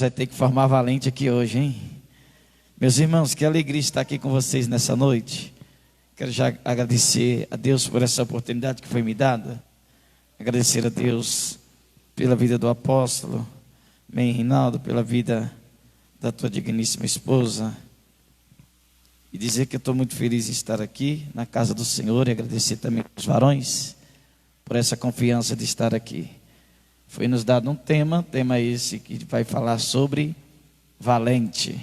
vai ter que formar valente aqui hoje, hein? Meus irmãos, que alegria estar aqui com vocês nessa noite. Quero já agradecer a Deus por essa oportunidade que foi me dada. Agradecer a Deus pela vida do apóstolo, amém, Reinaldo, pela vida da tua digníssima esposa. E dizer que eu estou muito feliz em estar aqui na casa do Senhor. E agradecer também aos varões por essa confiança de estar aqui. Foi nos dado um tema esse que vai falar sobre valente.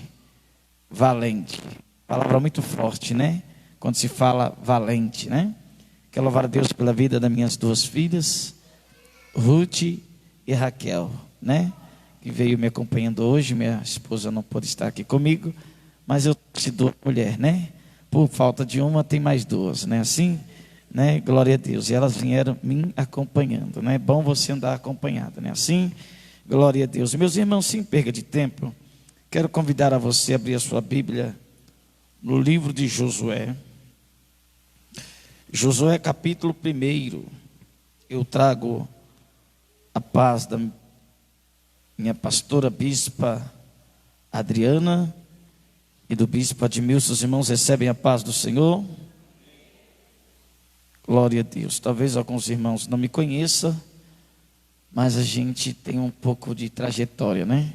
Valente, palavra muito forte, né? Quando se fala valente, né? Quero louvar a Deus pela vida das minhas duas filhas, Ruth e Raquel, né? Que veio me acompanhando hoje. Minha esposa não pôde estar aqui comigo, mas eu trouxe duas mulheres, né? Por falta de uma tem mais duas, né? Assim, né? Glória a Deus. E elas vieram me acompanhando, né? É bom você andar acompanhado, né? Assim, glória a Deus. Meus irmãos, sem perda de tempo, quero convidar a você a abrir a sua Bíblia no livro de Josué. Josué capítulo 1. Eu trago a paz da minha pastora bispa Adriana e do bispo Admilson. Os irmãos recebem a paz do Senhor? Glória a Deus. Talvez alguns irmãos não me conheçam, mas a gente tem um pouco de trajetória, né?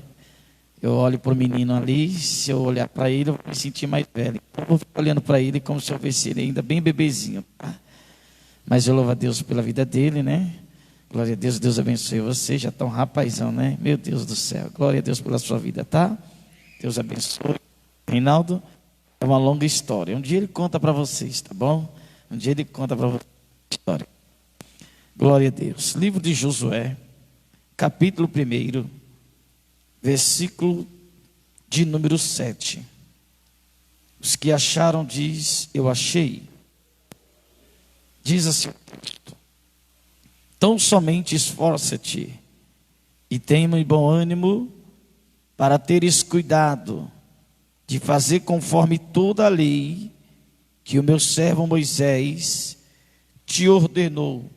Eu olho para o menino ali, se eu olhar para ele, eu vou me sentir mais velho. Eu vou ficar olhando para ele como se eu visse ele ainda bem bebezinho, tá? Mas eu louvo a Deus pela vida dele, né? Glória a Deus, Deus abençoe você. Já está um rapazão, né? Meu Deus do céu. Glória a Deus pela sua vida, tá? Deus abençoe. Reinaldo, é uma longa história. Um dia ele conta para vocês, tá bom? Um dia ele conta para vocês a história. Glória a Deus. Livro de Josué, capítulo 1, versículo de número 7. Os que acharam diz, eu achei. Diz assim o texto: tão somente esforça-te e tenha bom ânimo para teres cuidado de fazer conforme toda a lei que o meu servo Moisés te ordenou.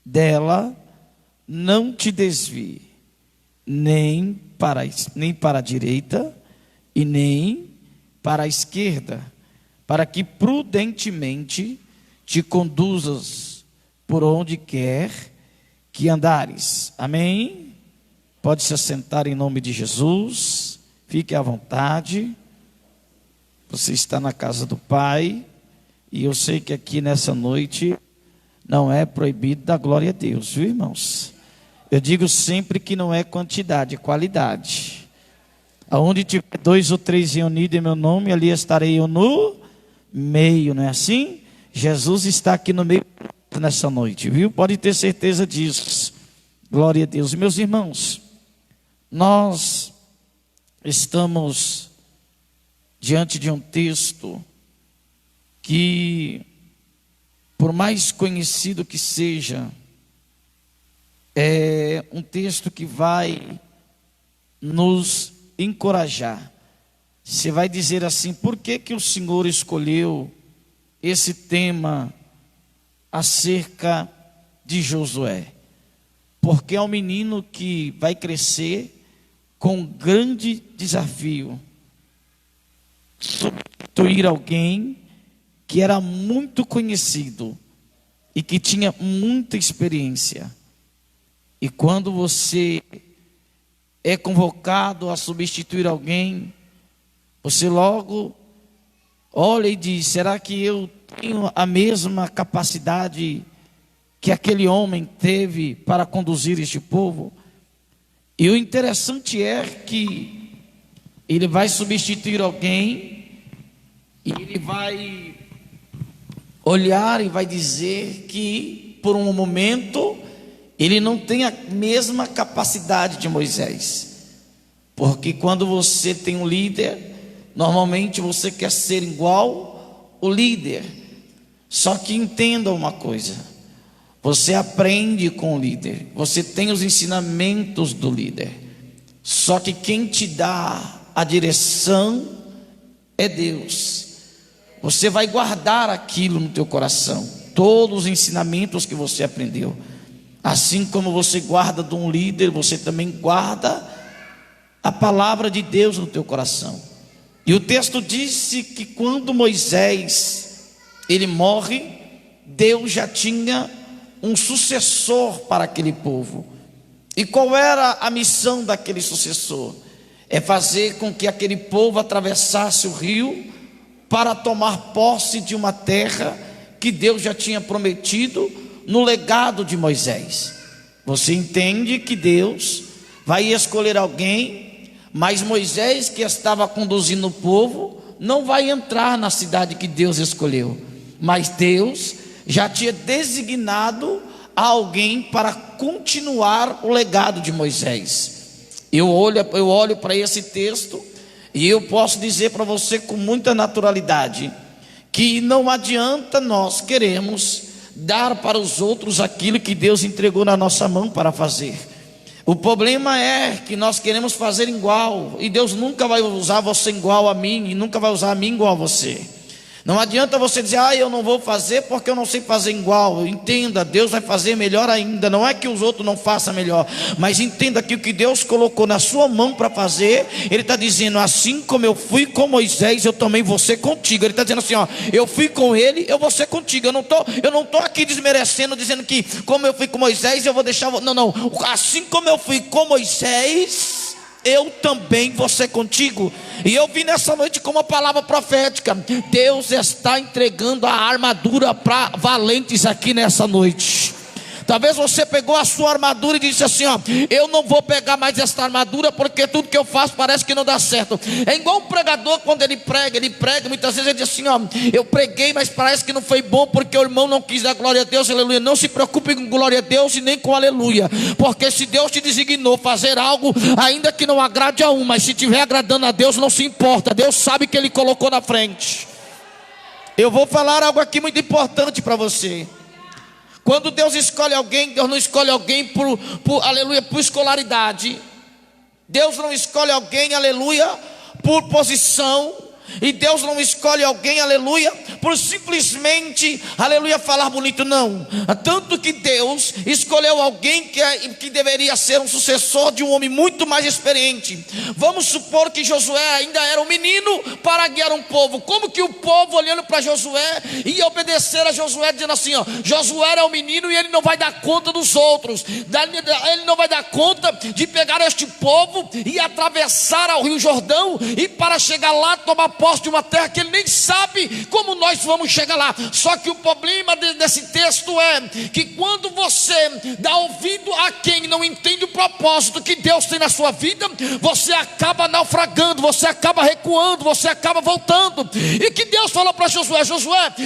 Dela não te desvie, nem para a direita e nem para a esquerda, para que prudentemente te conduzas por onde quer que andares. Amém? Pode se assentar em nome de Jesus. Fique à vontade. Você está na casa do Pai. E eu sei que aqui nessa noite não é proibido dar glória a Deus, viu, irmãos? Eu digo sempre que não é quantidade, é qualidade. Aonde tiver 2 ou 3 reunidos em meu nome, ali estarei eu no meio, não é assim? Jesus está aqui no meio nessa noite, viu? Pode ter certeza disso. Glória a Deus. Meus irmãos, nós estamos diante de um texto que, por mais conhecido que seja, é um texto que vai nos encorajar. Você vai dizer assim: por que que o Senhor escolheu esse tema acerca de Josué? Porque é um menino que vai crescer com um grande desafio: substituir alguém que era muito conhecido e que tinha muita experiência. E quando você é convocado a substituir alguém, você logo olha e diz: será que eu tenho a mesma capacidade que aquele homem teve para conduzir este povo? E o interessante é que ele vai substituir alguém e ele vai olhar e vai dizer que por um momento ele não tem a mesma capacidade de Moisés. Porque quando você tem um líder, normalmente você quer ser igual o líder. Só que entenda uma coisa: você aprende com o líder, você tem os ensinamentos do líder. Só que quem te dá a direção é Deus. Você vai guardar aquilo no teu coração, todos os ensinamentos que você aprendeu. Assim como você guarda de um líder, você também guarda a palavra de Deus no teu coração. E o texto disse que quando Moisés ele morre, Deus já tinha um sucessor para aquele povo. E qual era a missão daquele sucessor? É fazer com que aquele povo atravessasse o rio para tomar posse de uma terra que Deus já tinha prometido no legado de Moisés. Você entende que Deus vai escolher alguém, mas Moisés, que estava conduzindo o povo, não vai entrar na cidade que Deus escolheu, mas Deus já tinha designado alguém para continuar o legado de Moisés. Eu olho para esse texto e eu posso dizer para você com muita naturalidade que não adianta nós queremos dar para os outros aquilo que Deus entregou na nossa mão para fazer. O problema é que nós queremos fazer igual, e Deus nunca vai usar você igual a mim, e nunca vai usar a mim igual a você. Não adianta você dizer, eu não vou fazer porque eu não sei fazer igual. Entenda, Deus vai fazer melhor ainda. Não é que os outros não façam melhor, mas entenda que o que Deus colocou na sua mão para fazer, Ele está dizendo, assim como eu fui com Moisés, eu também vou ser contigo. Ele está dizendo assim, eu fui com ele, eu vou ser contigo. Eu não estou aqui desmerecendo, dizendo que como eu fui com Moisés, eu vou deixar. Não, assim como eu fui com Moisés, eu também vou ser contigo. E eu vi nessa noite como uma palavra profética. Deus está entregando a armadura para valentes aqui nessa noite. Talvez você pegou a sua armadura e disse assim, eu não vou pegar mais esta armadura, porque tudo que eu faço parece que não dá certo. É igual um pregador quando ele prega, muitas vezes ele diz assim, eu preguei, mas parece que não foi bom, porque o irmão não quis dar glória a Deus, aleluia. Não se preocupe com glória a Deus e nem com aleluia, porque se Deus te designou fazer algo, ainda que não agrade a um, mas se estiver agradando a Deus, não se importa, Deus sabe que Ele colocou na frente. Eu vou falar algo aqui muito importante para você. Quando Deus escolhe alguém, Deus não escolhe alguém por escolaridade. Deus não escolhe alguém, aleluia, por posição. E Deus não escolhe alguém, aleluia, por simplesmente, aleluia, falar bonito, não. Tanto que Deus escolheu alguém que deveria ser um sucessor de um homem muito mais experiente. Vamos supor que Josué ainda era um menino para guiar um povo. Como que o povo, olhando para Josué, ia obedecer a Josué, dizendo assim, Josué é um menino e ele não vai dar conta dos outros. Ele não vai dar conta de pegar este povo e atravessar ao Rio Jordão, e para chegar lá, tomar posse de uma terra que ele nem sabe como nós vamos chegar lá. Só que o problema desse texto é que quando você dá ouvido a quem não entende o propósito que Deus tem na sua vida, você acaba naufragando, você acaba recuando, você acaba voltando. E que Deus falou para Josué,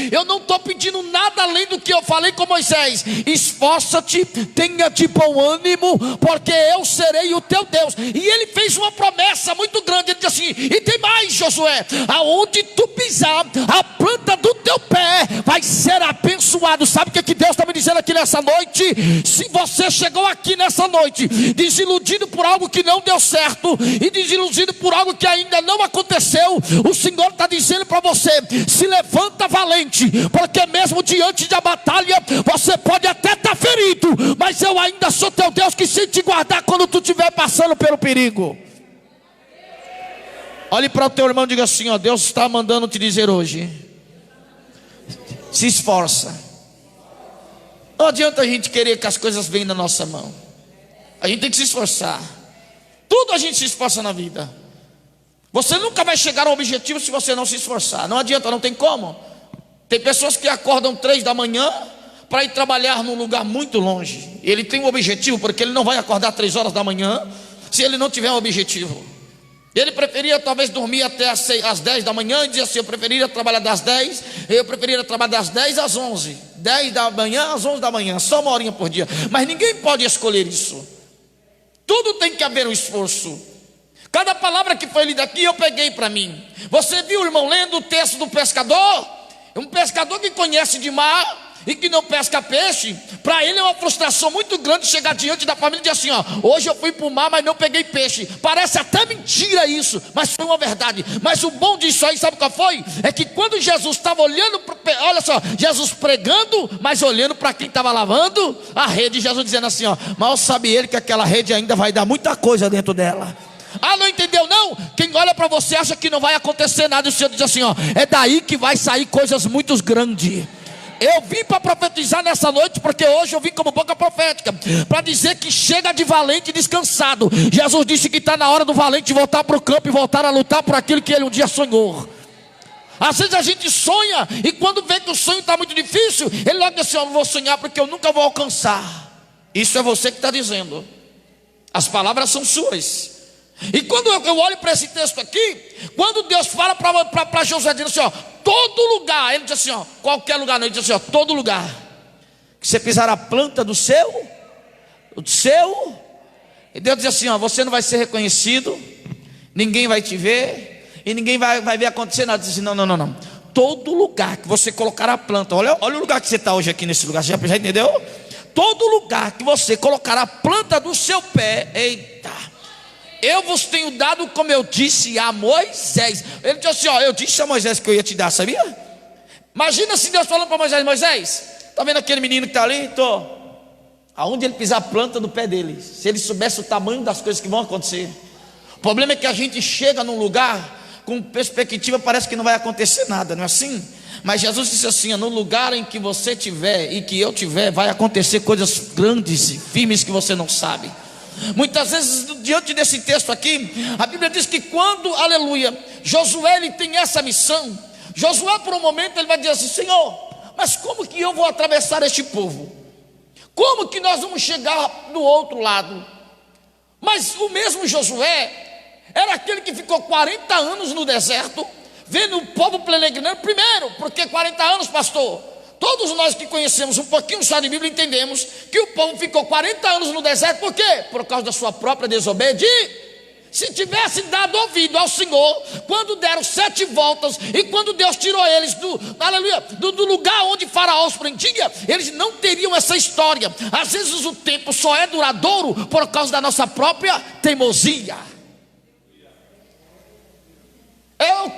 eu não estou pedindo nada além do que eu falei com Moisés. Esforça-te, tenha de bom ânimo, porque eu serei o teu Deus. E ele fez uma promessa muito grande. Ele disse assim, e tem mais, Josué, aonde tu pisar, a planta do teu pé vai ser abençoado. Sabe o que Deus está me dizendo aqui nessa noite? Se você chegou aqui nessa noite desiludido por algo que não deu certo, e desiludido por algo que ainda não aconteceu, o Senhor está dizendo para você, se levanta valente, porque mesmo diante da batalha, você pode até estar ferido, mas eu ainda sou teu Deus, que sei te guardar quando tu estiver passando pelo perigo. Olhe para o teu irmão e diga assim, Deus está mandando te dizer hoje, se esforça. Não adianta a gente querer que as coisas venham na nossa mão. A gente tem que se esforçar. Tudo a gente se esforça na vida. Você nunca vai chegar ao objetivo se você não se esforçar. Não adianta, não tem como. Tem pessoas que acordam 3 da manhã para ir trabalhar num lugar muito longe. Ele tem um objetivo, porque ele não vai acordar 3 horas da manhã se ele não tiver um objetivo. Ele preferia talvez dormir até às 10 da manhã e dizer assim, eu preferiria trabalhar das 10, eu preferiria trabalhar das 10 às 11, 10 da manhã às 11 da manhã, só uma horinha por dia. Mas ninguém pode escolher isso. Tudo tem que haver um esforço. Cada palavra que foi lida aqui eu peguei para mim. Você viu, irmão, lendo o texto do pescador? Um pescador que conhece de mar e que não pesca peixe, para ele é uma frustração muito grande chegar diante da família e dizer assim, hoje eu fui para o mar, mas não peguei peixe. Parece até mentira isso, mas foi uma verdade. Mas o bom disso aí, sabe qual foi? É que quando Jesus estava olhando, olha só, Jesus pregando, mas olhando para quem estava lavando a rede, Jesus dizendo assim, mal sabe ele que aquela rede ainda vai dar muita coisa dentro dela. Ah, não entendeu não? Quem olha para você acha que não vai acontecer nada. E o Senhor diz assim, ó, é daí que vai sair coisas muito grandes. Eu vim para profetizar nessa noite, porque hoje eu vim como boca profética, para dizer que chega de valente descansado. Jesus disse que está na hora do valente voltar para o campo e voltar a lutar por aquilo que ele um dia sonhou. Às vezes a gente sonha, e quando vê que o sonho está muito difícil, ele logo diz assim, eu não vou sonhar porque eu nunca vou alcançar. Isso é você que está dizendo. As palavras são suas. E quando eu olho para esse texto aqui, quando Deus fala para Josué, dizendo assim, ó, todo lugar, ele diz assim, ó, qualquer lugar não, ele diz assim, ó, todo lugar que você pisar a planta do seu, e Deus diz assim, ó, você não vai ser reconhecido, ninguém vai te ver, e ninguém vai ver acontecer nada. Diz assim, não, todo lugar que você colocar a planta, olha o lugar que você está hoje aqui nesse lugar, você já entendeu? Todo lugar que você colocar a planta do seu pé, eita, eu vos tenho dado, como eu disse a Moisés. Ele disse assim, ó, eu disse a Moisés que eu ia te dar, sabia? Imagina se Deus falando para Moisés, Moisés, está vendo aquele menino que está ali? Estou. Aonde ele pisar a planta do pé dele, se ele soubesse o tamanho das coisas que vão acontecer. O problema é que a gente chega num lugar com perspectiva, parece que não vai acontecer nada, não é assim? Mas Jesus disse assim, ó, no lugar em que você estiver e que eu estiver, vai acontecer coisas grandes e firmes que você não sabe. Muitas vezes diante desse texto aqui, a Bíblia diz que quando, aleluia, Josué ele tem essa missão, Josué por um momento ele vai dizer assim, Senhor, mas como que eu vou atravessar este povo? Como que nós vamos chegar do outro lado? Mas o mesmo Josué era aquele que ficou 40 anos no deserto, vendo o povo peregrinando. Primeiro, porque 40 anos, pastor, todos nós que conhecemos um pouquinho só de Bíblia entendemos que o povo ficou 40 anos no deserto. Por quê? Por causa da sua própria desobediência. Se tivesse dado ouvido ao Senhor, quando deram 7 voltas, e quando Deus tirou eles do lugar onde Faraó os prendia, eles não teriam essa história. Às vezes o tempo só é duradouro por causa da nossa própria teimosia.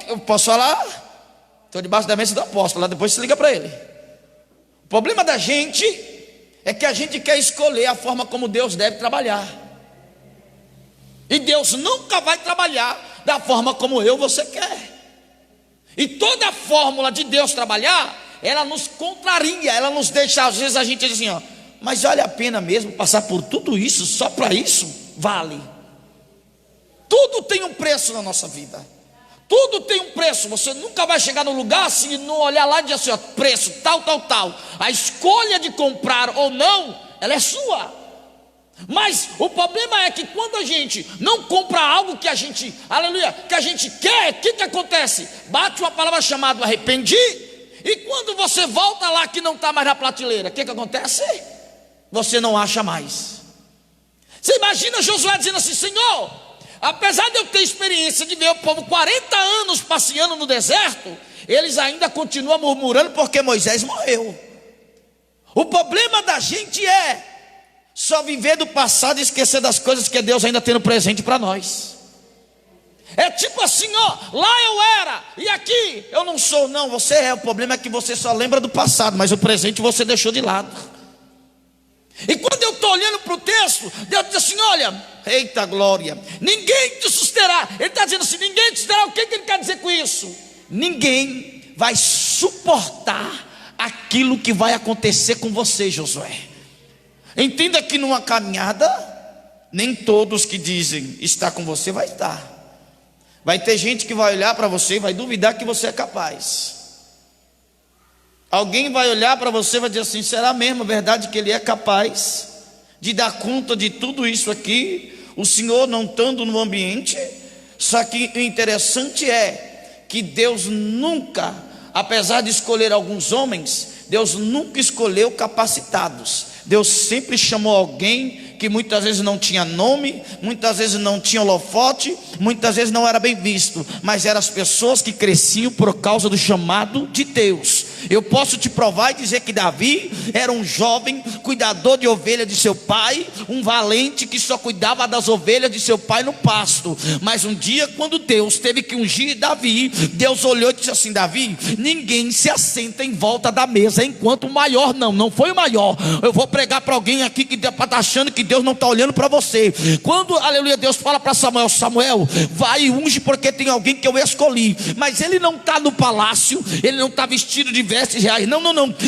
Eu posso falar? Estou debaixo da mesa do apóstolo, lá depois se liga para ele. O problema da gente é que a gente quer escolher a forma como Deus deve trabalhar. E Deus nunca vai trabalhar da forma como você quer. E toda a fórmula de Deus trabalhar, ela nos contraria, ela nos deixa, às vezes a gente diz assim, ó, mas vale a pena mesmo passar por tudo isso, só para isso? Vale. Tudo tem um preço na nossa vida. Tudo tem um preço. Você nunca vai chegar no lugar se não olhar lá e dizer assim, ó, preço, tal. A escolha de comprar ou não, ela é sua. Mas o problema é que quando a gente não compra algo que a gente, aleluia, que a gente quer, o que acontece? Bate uma palavra chamada arrependi, e quando você volta lá que não está mais na prateleira, o que acontece? Você não acha mais. Você imagina Josué dizendo assim, Senhor, apesar de eu ter experiência de ver o povo 40 anos passeando no deserto, eles ainda continuam murmurando porque Moisés morreu. O problema da gente é só viver do passado e esquecer das coisas que Deus ainda tem no presente para nós. É tipo assim, ó, lá eu era e aqui eu não sou. Não, você é. O problema é que você só lembra do passado, mas o presente você deixou de lado. E quando eu estou olhando para o texto, Deus diz assim, olha, eita glória, ninguém te susterá. Ele está dizendo assim, ninguém te susterá. O que ele quer dizer com isso? Ninguém vai suportar aquilo que vai acontecer com você, Josué. Entenda que numa caminhada, nem todos que dizem estar com você vai estar. Vai ter gente que vai olhar para você e vai duvidar que você é capaz. Alguém vai olhar para você e vai dizer assim, será mesmo verdade que ele é capaz de dar conta de tudo isso aqui, o Senhor não estando no ambiente? Só que o interessante é que Deus nunca, apesar de escolher alguns homens, Deus nunca escolheu capacitados. Deus sempre chamou alguém que muitas vezes não tinha nome, muitas vezes não tinha holofote, muitas vezes não era bem visto, mas eram as pessoas que cresciam por causa do chamado de Deus. Eu posso te provar e dizer que Davi era um jovem cuidador de ovelha de seu pai, um valente que só cuidava das ovelhas de seu pai no pasto. Mas um dia, quando Deus teve que ungir Davi, Deus olhou e disse assim: Davi, ninguém se assenta em volta da mesa enquanto o maior não foi o maior. Eu vou pregar para alguém aqui que está achando que Deus não está olhando para você. Quando, aleluia, Deus fala para Samuel: Samuel, vai e unge, porque tem alguém que eu escolhi. Mas ele não está no palácio, ele não está vestido de vestes reais, não,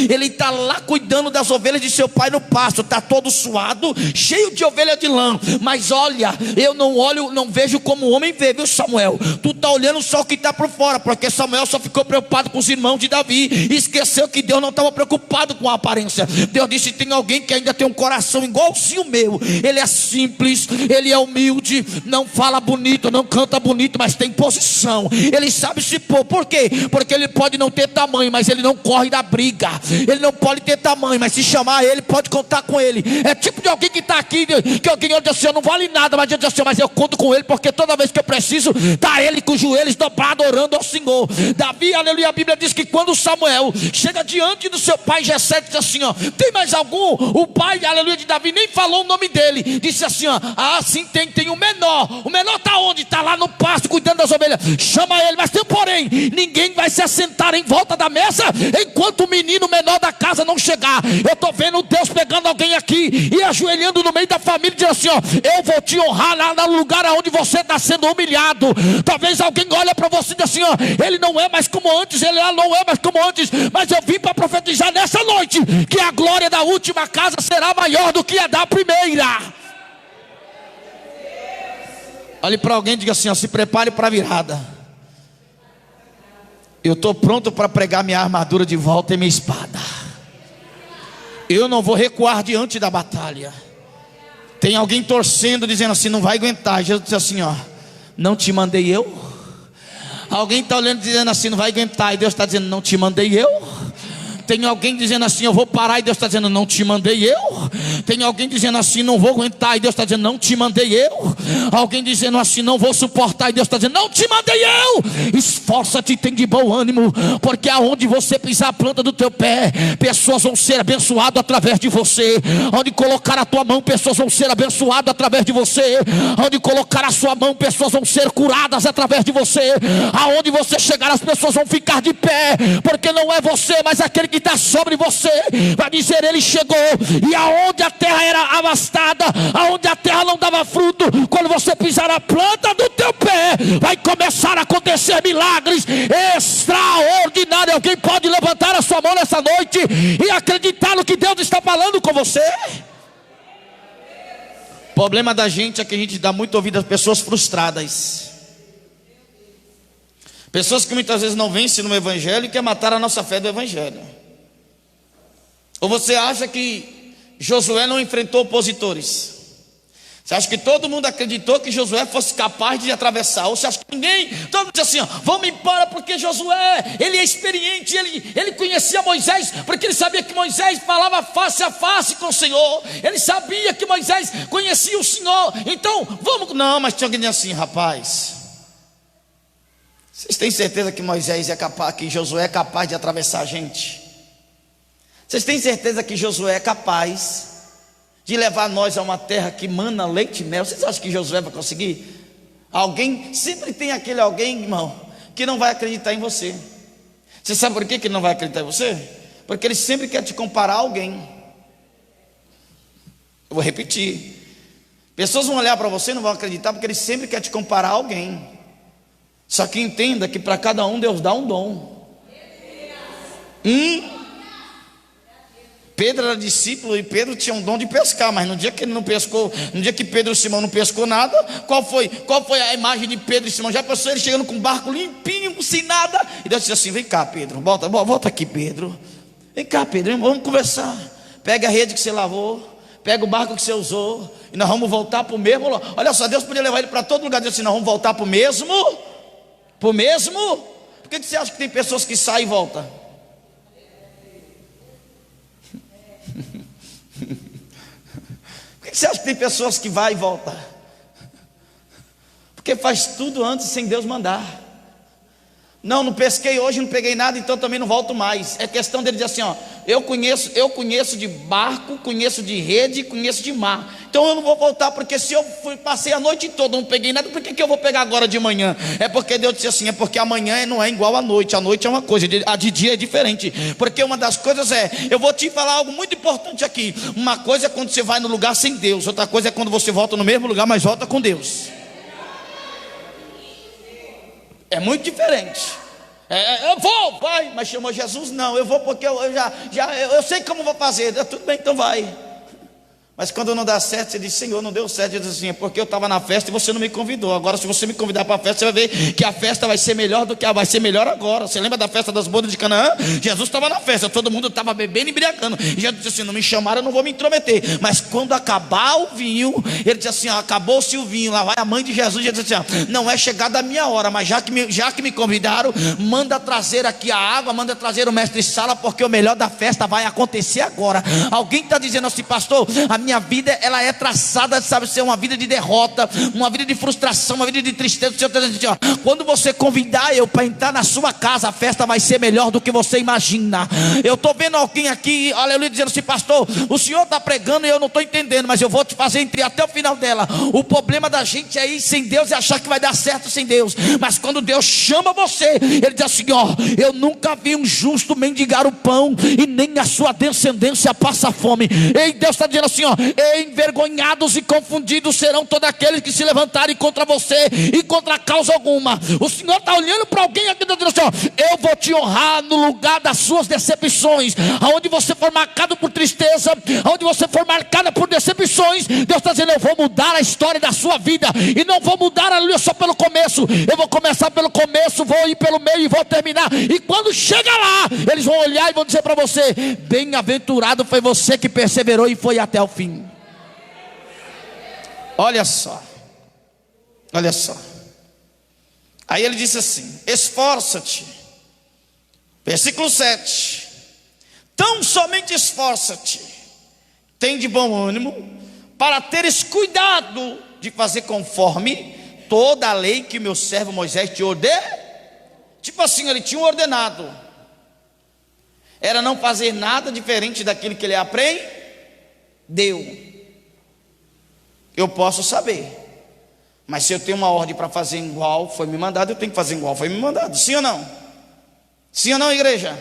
ele está lá cuidando das ovelhas de seu pai no pasto. Está todo suado, cheio de ovelha de lã. Mas olha, eu não vejo como o homem vê, viu, Samuel? Tu está olhando só o que está por fora, porque Samuel só ficou preocupado com os irmãos de Davi e esqueceu que Deus não estava preocupado com a aparência. Deus disse: tem alguém que ainda tem um coração igualzinho o meu. Ele é simples, ele é humilde, não fala bonito, não canta bonito, mas tem posição. Ele sabe se pôr. Por quê? Porque ele pode não ter tamanho, mas ele não corre da briga. Ele não pode ter tamanho, mas se chamar ele, pode contar com ele. É tipo de alguém que está aqui, que alguém diz assim: eu não vale nada, mas diz assim: mas eu conto com ele, porque toda vez que eu preciso, está ele com os joelhos dobrados orando ao Senhor. Davi, aleluia, a Bíblia diz que quando Samuel chega diante do seu pai Jessé, diz assim: ó, tem mais algum? O pai, aleluia, de Davi nem falou o nome dele, disse assim: ó, sim, tem o menor está onde? Está lá no pasto cuidando das ovelhas. Chama ele. Mas tem um porém: ninguém vai se assentar em volta da mesa enquanto o menino menor da casa não chegar. Eu estou vendo Deus pegando alguém aqui e ajoelhando no meio da família, dizendo assim: ó, eu vou te honrar lá no lugar onde você está sendo humilhado. Talvez alguém olhe para você e diz assim: ó, ele não é mais como antes, ele não é mais como antes, mas eu vim para profetizar nessa noite que a glória da última casa será maior do que a da primeira. Olhe para alguém e diga assim: ó, se prepare para a virada. Eu estou pronto para pregar minha armadura de volta e minha espada. Eu não vou recuar diante da batalha. Tem alguém torcendo, dizendo assim: não vai aguentar. Jesus disse assim: ó, não te mandei eu? Alguém está olhando dizendo assim: não vai aguentar, e Deus está dizendo: não te mandei eu? Tem alguém dizendo assim: eu vou parar, e Deus está dizendo: não te mandei eu? Tem alguém dizendo assim: não vou aguentar, e Deus está dizendo: não te mandei eu? Alguém dizendo assim: não vou suportar, e Deus está dizendo: não te mandei eu? Esforça-te e tem de bom ânimo, porque aonde você pisar a planta do teu pé, pessoas vão ser abençoadas através de você. Onde colocar a tua mão, pessoas vão ser abençoadas através de você. Onde colocar a sua mão, pessoas vão ser curadas através de você. Aonde você chegar, as pessoas vão ficar de pé, porque não é você, mas aquele que está sobre você vai dizer: ele chegou. E aonde a terra era abastada, aonde a terra não dava fruto, quando você pisar a planta do teu pé, vai começar a acontecer milagres extraordinários. Alguém pode levantar a sua mão nessa noite e acreditar no que Deus está falando com você? O problema da gente é que a gente dá muito ouvido às pessoas frustradas, pessoas que muitas vezes não vencem no Evangelho e quer matar a nossa fé do Evangelho. Ou você acha que Josué não enfrentou opositores? Você acha que todo mundo acreditou que Josué fosse capaz de atravessar? Ou você acha que ninguém? Todo mundo diz assim: ó, vamos embora, porque Josué, ele é experiente, ele conhecia Moisés, porque ele sabia que Moisés falava face a face com o Senhor. Ele sabia que Moisés conhecia o Senhor. Então, vamos. Não, mas tinha alguém assim: rapaz, vocês têm certeza que Moisés é capaz, que Josué é capaz de atravessar a gente? Vocês têm certeza que Josué é capaz de levar nós a uma terra que mana leite e mel? Vocês acham que Josué vai conseguir? Alguém, sempre tem aquele alguém, irmão, que não vai acreditar em você. Você sabe por que ele não vai acreditar em você? Porque ele sempre quer te comparar a alguém. Eu vou repetir: pessoas vão olhar para você e não vão acreditar, porque ele sempre quer te comparar a alguém. Só que entenda que para cada um Deus dá um dom. Pedro era discípulo e Pedro tinha um dom de pescar, mas no dia que ele não pescou, no dia que Pedro e Simão não pescou nada, qual foi a imagem de Pedro e Simão? Já pensou ele chegando com um barco limpinho, sem nada? E Deus disse assim: vem cá, Pedro, volta aqui, Pedro. Vem cá, Pedro, vamos conversar. Pega a rede que você lavou, pega o barco que você usou, e nós vamos voltar para o mesmo. Olha só, Deus podia levar ele para todo lugar, dizer assim: nós vamos voltar para o mesmo. Por que você acha que tem pessoas que saem e voltam? Por que você acha que tem pessoas que vai e volta? Porque faz tudo antes sem Deus mandar. Não pesquei hoje, não peguei nada, então também não volto mais. É questão dele dizer assim: ó, eu conheço de barco, conheço de rede, conheço de mar. Então eu não vou voltar, porque se eu passei a noite toda, não peguei nada, por que eu vou pegar agora de manhã? É porque Deus disse assim, é porque amanhã não é igual à noite. A noite é uma coisa, a de dia é diferente. Porque uma das coisas eu vou te falar algo muito importante aqui. Uma coisa é quando você vai no lugar sem Deus, outra coisa é quando você volta no mesmo lugar, mas volta com Deus. É muito diferente. Eu vou, vai, mas chamou Jesus, não, eu vou porque eu sei como vou fazer. Tudo bem, então vai. Mas quando não dá certo, você diz, Senhor, não deu certo. Ele diz assim, é porque eu estava na festa e você não me convidou. Agora se você me convidar para a festa, você vai ver que a festa vai ser melhor vai ser melhor agora. Você lembra da festa das bodas de Canaã? Jesus estava na festa, todo mundo estava bebendo e embriagando, e Jesus disse assim, não me chamaram, eu não vou me intrometer. Mas quando acabar o vinho, ele disse assim, acabou-se o vinho. Lá vai a mãe de Jesus e disse assim, não é chegada a minha hora, mas já que me convidaram, manda trazer aqui a água, manda trazer o mestre Sala, porque o melhor da festa vai acontecer agora. Alguém está dizendo assim, pastor, a minha vida ela é traçada, sabe, ser uma vida de derrota, uma vida de frustração, uma vida de tristeza. O Senhor está dizendo assim, quando você convidar eu para entrar na sua casa, a festa vai ser melhor do que você imagina. Eu estou vendo alguém aqui, aleluia, dizendo assim, pastor, o senhor está pregando e eu não estou entendendo, mas eu vou te fazer entender até o final dela. O problema da gente é ir sem Deus e achar que vai dar certo sem Deus. Mas quando Deus chama você, Ele diz assim, eu nunca vi um justo mendigar o pão, e nem a sua descendência passa fome. E Deus está dizendo assim, envergonhados e confundidos serão todos aqueles que se levantarem contra você e contra causa alguma. O Senhor está olhando para alguém aqui dizendo assim, eu vou te honrar no lugar das suas decepções. Aonde você for marcado por tristeza, aonde você for marcada por decepções, Deus está dizendo, eu vou mudar a história da sua vida. E não vou mudar, aleluia, só pelo começo. Eu vou começar pelo começo, vou ir pelo meio e vou terminar. E quando chega lá, eles vão olhar e vão dizer para você, bem-aventurado foi você que perseverou e foi até o fim. Olha só. Olha só. Aí ele disse assim, esforça-te. Versículo 7. Tão somente esforça-te, tem de bom ânimo, para teres cuidado de fazer conforme toda a lei que meu servo Moisés te ordenou. Tipo assim, ele tinha um ordenado, era não fazer nada diferente daquilo que ele aprendeu. Eu posso saber, mas se eu tenho uma ordem para fazer igual foi me mandado, eu tenho que fazer igual foi me mandado. Sim ou não? Sim ou não, igreja?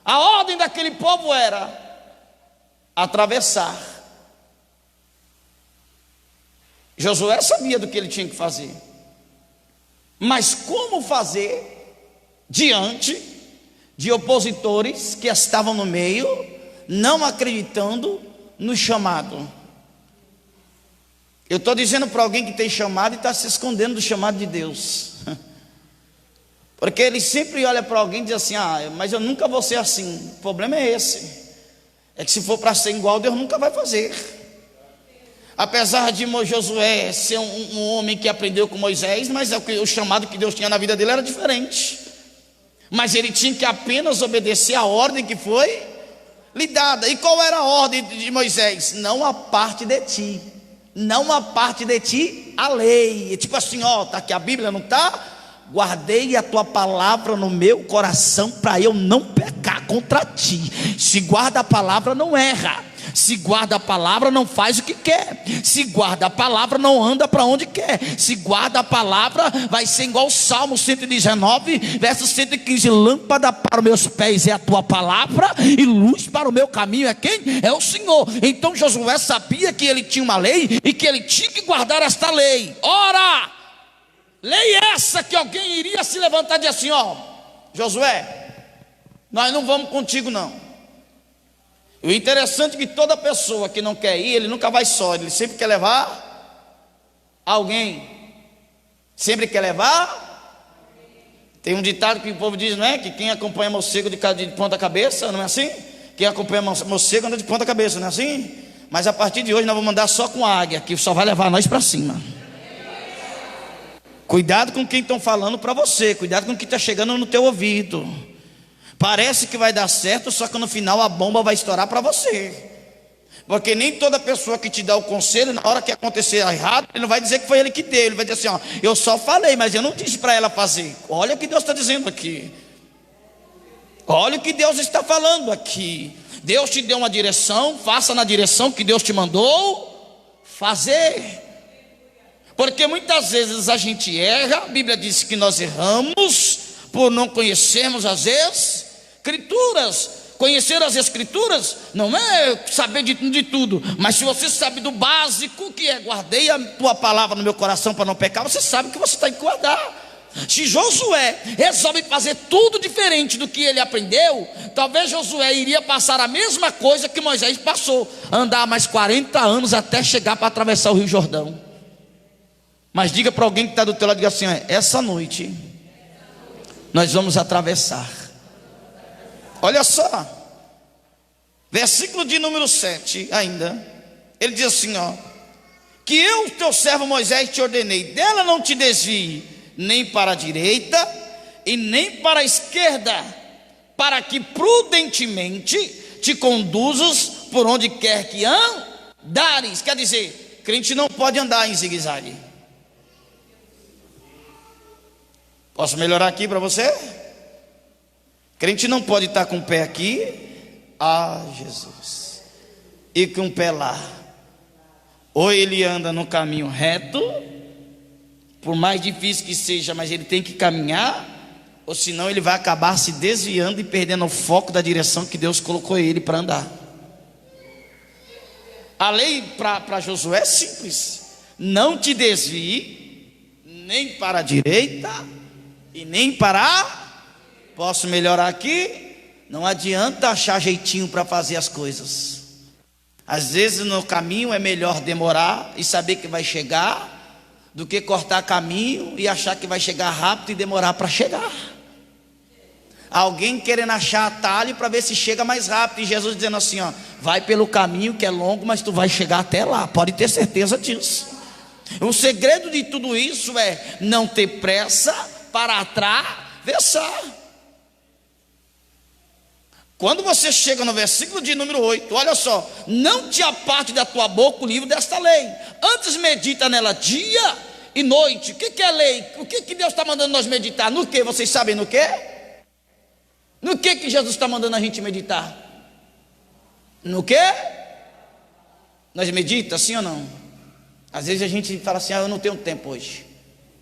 A ordem daquele povo era atravessar. Josué sabia do que ele tinha que fazer, mas como fazer diante de opositores que estavam no meio, não acreditando no chamado? Eu estou dizendo para alguém que tem chamado e está se escondendo do chamado de Deus, porque ele sempre olha para alguém e diz assim, mas eu nunca vou ser assim. O problema é esse, é que se for para ser igual, Deus nunca vai fazer. Apesar de Josué ser um homem que aprendeu com Moisés, mas o chamado que Deus tinha na vida dele era diferente. Mas ele tinha que apenas obedecer a ordem que foi lhe dada. E qual era a ordem de Moisés? Não aparte de ti, não aparte de ti a lei. Tipo assim, está aqui a Bíblia, não está? Guardei a tua palavra no meu coração para eu não pecar contra ti. Se guarda a palavra, não erra. Se guarda a palavra, não faz o que quer. Se guarda a palavra, não anda para onde quer. Se guarda a palavra, vai ser igual o Salmo 119, verso 115. Lâmpada para os meus pés é a tua palavra, e luz para o meu caminho é quem? É o Senhor. Então Josué sabia que ele tinha uma lei e que ele tinha que guardar esta lei. Ora, lei essa que alguém iria se levantar e dizer assim, Josué, nós não vamos contigo não. O interessante é que toda pessoa que não quer ir, ele nunca vai só, ele sempre quer levar alguém. Sempre quer levar. Tem um ditado que o povo diz, não é? Que quem acompanha morcego de ponta cabeça, não é assim? Quem acompanha morcego anda de ponta cabeça, não é assim? Mas a partir de hoje nós vamos andar só com a águia, que só vai levar nós para cima. Cuidado com quem estão falando para você, cuidado com o que está chegando no teu ouvido. Parece que vai dar certo, só que no final a bomba vai estourar para você. Porque nem toda pessoa que te dá o conselho, na hora que acontecer errado, ele não vai dizer que foi ele que deu. Ele vai dizer assim, eu só falei, mas eu não disse para ela fazer. Olha o que Deus está dizendo aqui. Olha o que Deus está falando aqui. Deus te deu uma direção, faça na direção que Deus te mandou fazer. Porque muitas vezes a gente erra, a Bíblia diz que nós erramos por não conhecermos as Escrituras. Conhecer as Escrituras não é saber de tudo, mas se você sabe do básico, que é guardei a tua palavra no meu coração para não pecar, você sabe que você tem que guardar. Se Josué resolve fazer tudo diferente do que ele aprendeu, talvez Josué iria passar a mesma coisa que Moisés passou, andar mais 40 anos até chegar para atravessar o Rio Jordão. Mas diga para alguém que está do teu lado, diga assim: essa noite nós vamos atravessar. Olha só, versículo de número 7 ainda, ele diz assim, que eu, teu servo Moisés, te ordenei, dela não te desvie, nem para a direita e nem para a esquerda, para que prudentemente te conduzas por onde quer que andares. Quer dizer, crente não pode andar em zigue-zague. Posso melhorar aqui para você? Crente não pode estar com o pé aqui, Jesus, e com o pé lá. Ou ele anda no caminho reto, por mais difícil que seja, mas ele tem que caminhar, ou senão ele vai acabar se desviando e perdendo o foco da direção que Deus colocou ele para andar. A lei para Josué é simples: não te desvie nem para a direita e nem para a... Posso melhorar aqui? Não adianta achar jeitinho para fazer as coisas. Às vezes no caminho é melhor demorar e saber que vai chegar, do que cortar caminho e achar que vai chegar rápido e demorar para chegar. Alguém querendo achar atalho para ver se chega mais rápido, e Jesus dizendo assim, vai pelo caminho que é longo, mas tu vai chegar até lá, pode ter certeza disso. O segredo de tudo isso é não ter pressa para atravessar. Quando você chega no versículo de número 8, olha só: não te aparte da tua boca o livro desta lei, antes medita nela dia e noite. O que é lei? O que Deus está mandando nós meditar? No que? Vocês sabem no que? No que Jesus está mandando a gente meditar? No que? Nós medita, sim ou não? Às vezes a gente fala assim, eu não tenho tempo hoje.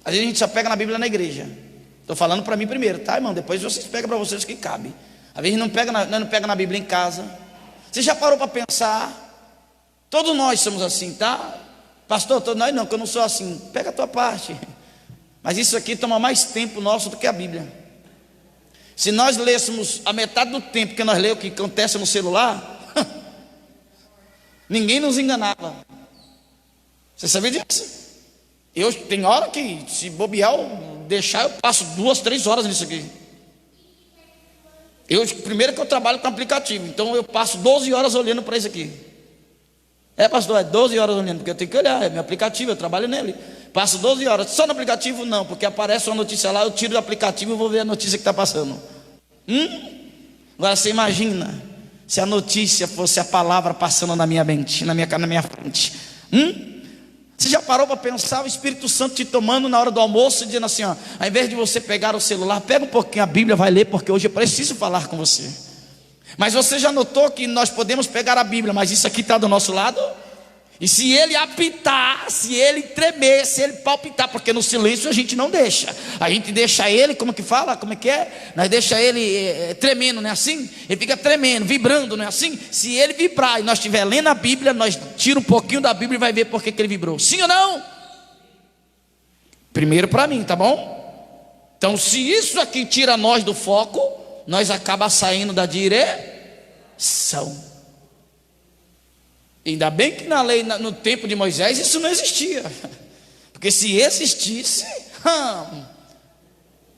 Às vezes a gente só pega na Bíblia na igreja. Estou falando para mim primeiro, tá, irmão? Depois vocês pegam para vocês que cabe. Às vezes nós não pega na Bíblia em casa. Você já parou para pensar? Todos nós somos assim, tá? Pastor, todos nós não, que eu não sou assim. Pega a tua parte. Mas isso aqui toma mais tempo nosso do que a Bíblia. Se nós lêssemos a metade do tempo que nós lemos o que acontece no celular, ninguém nos enganava. Você sabia disso? Eu tem hora que, se bobear, deixar, eu passo 2, 3 horas nisso aqui. Primeiro que eu trabalho com aplicativo, então eu passo 12 horas olhando para isso aqui. Pastor, é 12 horas olhando, porque eu tenho que olhar, é meu aplicativo, eu trabalho nele. Passo 12 horas, só no aplicativo não, porque aparece uma notícia lá, eu tiro do aplicativo e vou ver a notícia que está passando. Agora você imagina, se a notícia fosse a palavra passando na minha mente, na minha frente. Você já parou para pensar o Espírito Santo te tomando na hora do almoço, dizendo assim, ao invés de você pegar o celular, pega um pouquinho a Bíblia, vai ler, porque hoje eu preciso falar com você. Mas você já notou que nós podemos pegar a Bíblia, mas isso aqui está do nosso lado? E se ele apitar, se ele tremer, se ele palpitar, porque no silêncio a gente não deixa, a gente deixa ele, como que fala, como é que é? Nós deixa ele tremendo, não é assim? Ele fica tremendo, vibrando, não é assim? Se ele vibrar e nós estiver lendo a Bíblia, nós tira um pouquinho da Bíblia e vai ver por que ele vibrou, sim ou não? Primeiro para mim, tá bom? Então se isso aqui tira nós do foco, nós acaba saindo da direção. Ainda bem que na lei, no tempo de Moisés, isso não existia. Porque se existisse...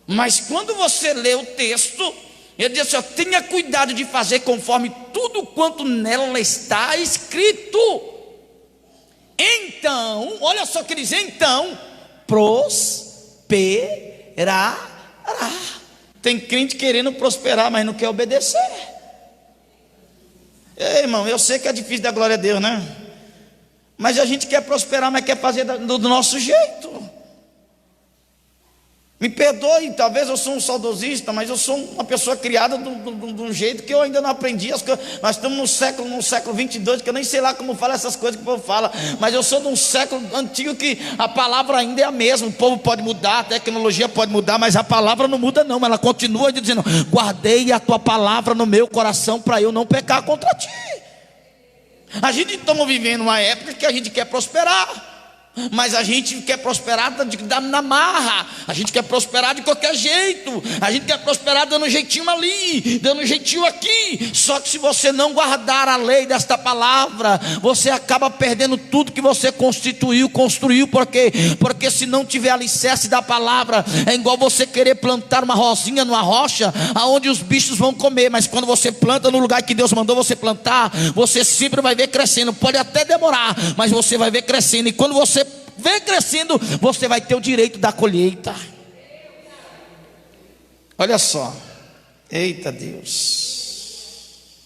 Mas quando você lê o texto, ele diz assim, tenha cuidado de fazer conforme tudo quanto nela está escrito. Então, olha só o que ele diz, então, prosperará. Tem crente querendo prosperar, mas não quer obedecer. Ei, irmão, eu sei que é difícil dar glória a Deus, né? Mas a gente quer prosperar, mas quer fazer do nosso jeito. Me perdoe, talvez eu sou um saudosista, mas eu sou uma pessoa criada de um jeito que eu ainda não aprendi as coisas. Nós estamos no século 22, que eu nem sei lá como fala essas coisas que o povo fala, mas eu sou de um século antigo que a palavra ainda é a mesma. O povo pode mudar, a tecnologia pode mudar, mas a palavra não muda não, ela continua dizendo: guardei a tua palavra no meu coração para eu não pecar contra ti. A gente está vivendo uma época que a gente quer prosperar, mas a gente quer prosperar na marra, a gente quer prosperar de qualquer jeito, a gente quer prosperar dando um jeitinho ali, dando um jeitinho aqui. Só que se você não guardar a lei desta palavra, você acaba perdendo tudo que você construiu, porque se não tiver alicerce da palavra, é igual você querer plantar uma rosinha numa rocha, aonde os bichos vão comer, mas quando você planta no lugar que Deus mandou você plantar, você sempre vai ver crescendo. Pode até demorar, mas você vai ver crescendo, e quando você vem crescendo, você vai ter o direito da colheita. Olha só, eita Deus.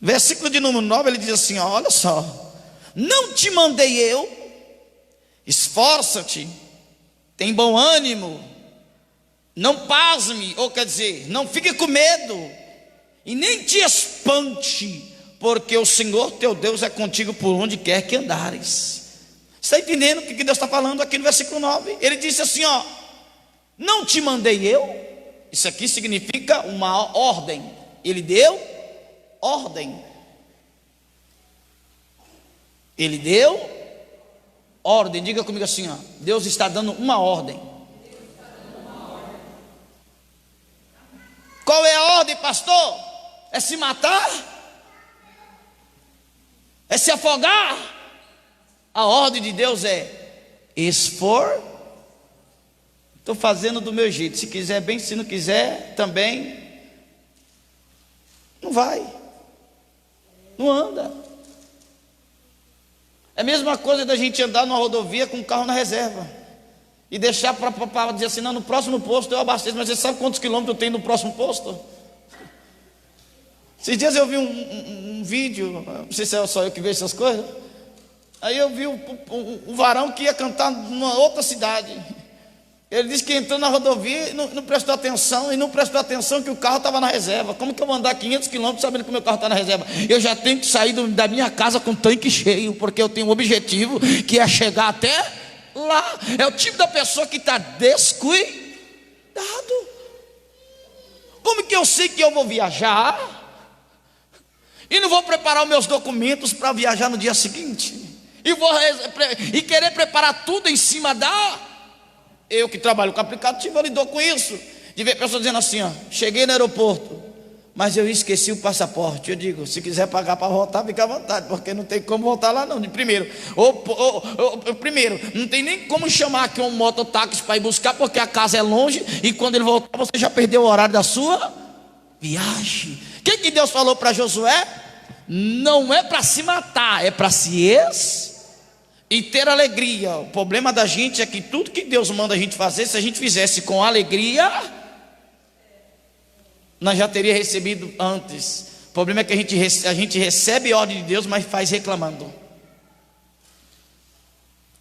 Versículo de número 9, ele diz assim, ó, olha só: não te mandei eu, esforça-te, tem bom ânimo, não pasme, ou quer dizer, não fique com medo, e nem te espante, porque o Senhor teu Deus é contigo por onde quer que andares. Está entendendo o que Deus está falando aqui no versículo 9? Ele disse assim, ó: não te mandei eu. Isso aqui significa uma ordem. Ele deu ordem. Ele deu ordem. Diga comigo assim, ó: Deus está dando uma ordem. Qual é a ordem, pastor? É se matar? É se afogar? A ordem de Deus é: estou fazendo do meu jeito, se quiser bem, se não quiser também, não vai, não anda. É a mesma coisa da gente andar numa rodovia com o carro na reserva e deixar para dizer assim: não, no próximo posto eu abasteço. Mas você sabe quantos quilômetros tem no próximo posto? Esses dias eu vi um vídeo, não sei se é só eu que vejo essas coisas. Aí eu vi um varão que ia cantar numa outra cidade. Ele disse que entrou na rodovia e não prestou atenção, e não prestou atenção que o carro estava na reserva. Como que eu vou andar 500 quilômetros sabendo que o meu carro está na reserva? Eu já tenho que sair da minha casa com o tanque cheio, porque eu tenho um objetivo, que é chegar até lá. É o tipo da pessoa que está descuidado. Como que eu sei que eu vou viajar e não vou preparar os meus documentos para viajar no dia seguinte? E querer preparar tudo em cima da... Eu que trabalho com aplicativo, eu lido com isso. De ver pessoas dizendo assim, ó: cheguei no aeroporto, mas eu esqueci o passaporte. Eu digo: se quiser pagar para voltar, fica à vontade, porque não tem como voltar lá não. Primeiro, não tem nem como chamar aqui um mototáxi para ir buscar, porque a casa é longe, e quando ele voltar, você já perdeu o horário da sua viagem. O que Deus falou para Josué? Não é para se matar, é para se e ter alegria. O problema da gente é que tudo que Deus manda a gente fazer, se a gente fizesse com alegria, nós já teria recebido antes. O problema é que a gente recebe a ordem de Deus, mas faz reclamando.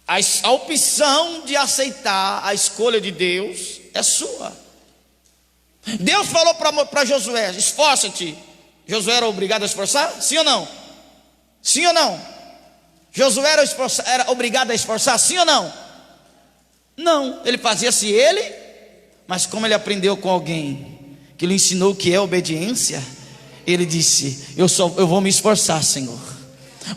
A opção de aceitar a escolha de Deus é sua. Deus falou para Josué: esforça-te. Josué era obrigado a esforçar? Sim ou não? Sim ou não? Josué era obrigado a esforçar? Sim ou não? Não, ele fazia-se ele, mas como ele aprendeu com alguém que lhe ensinou o que é obediência, ele disse: eu vou me esforçar, Senhor,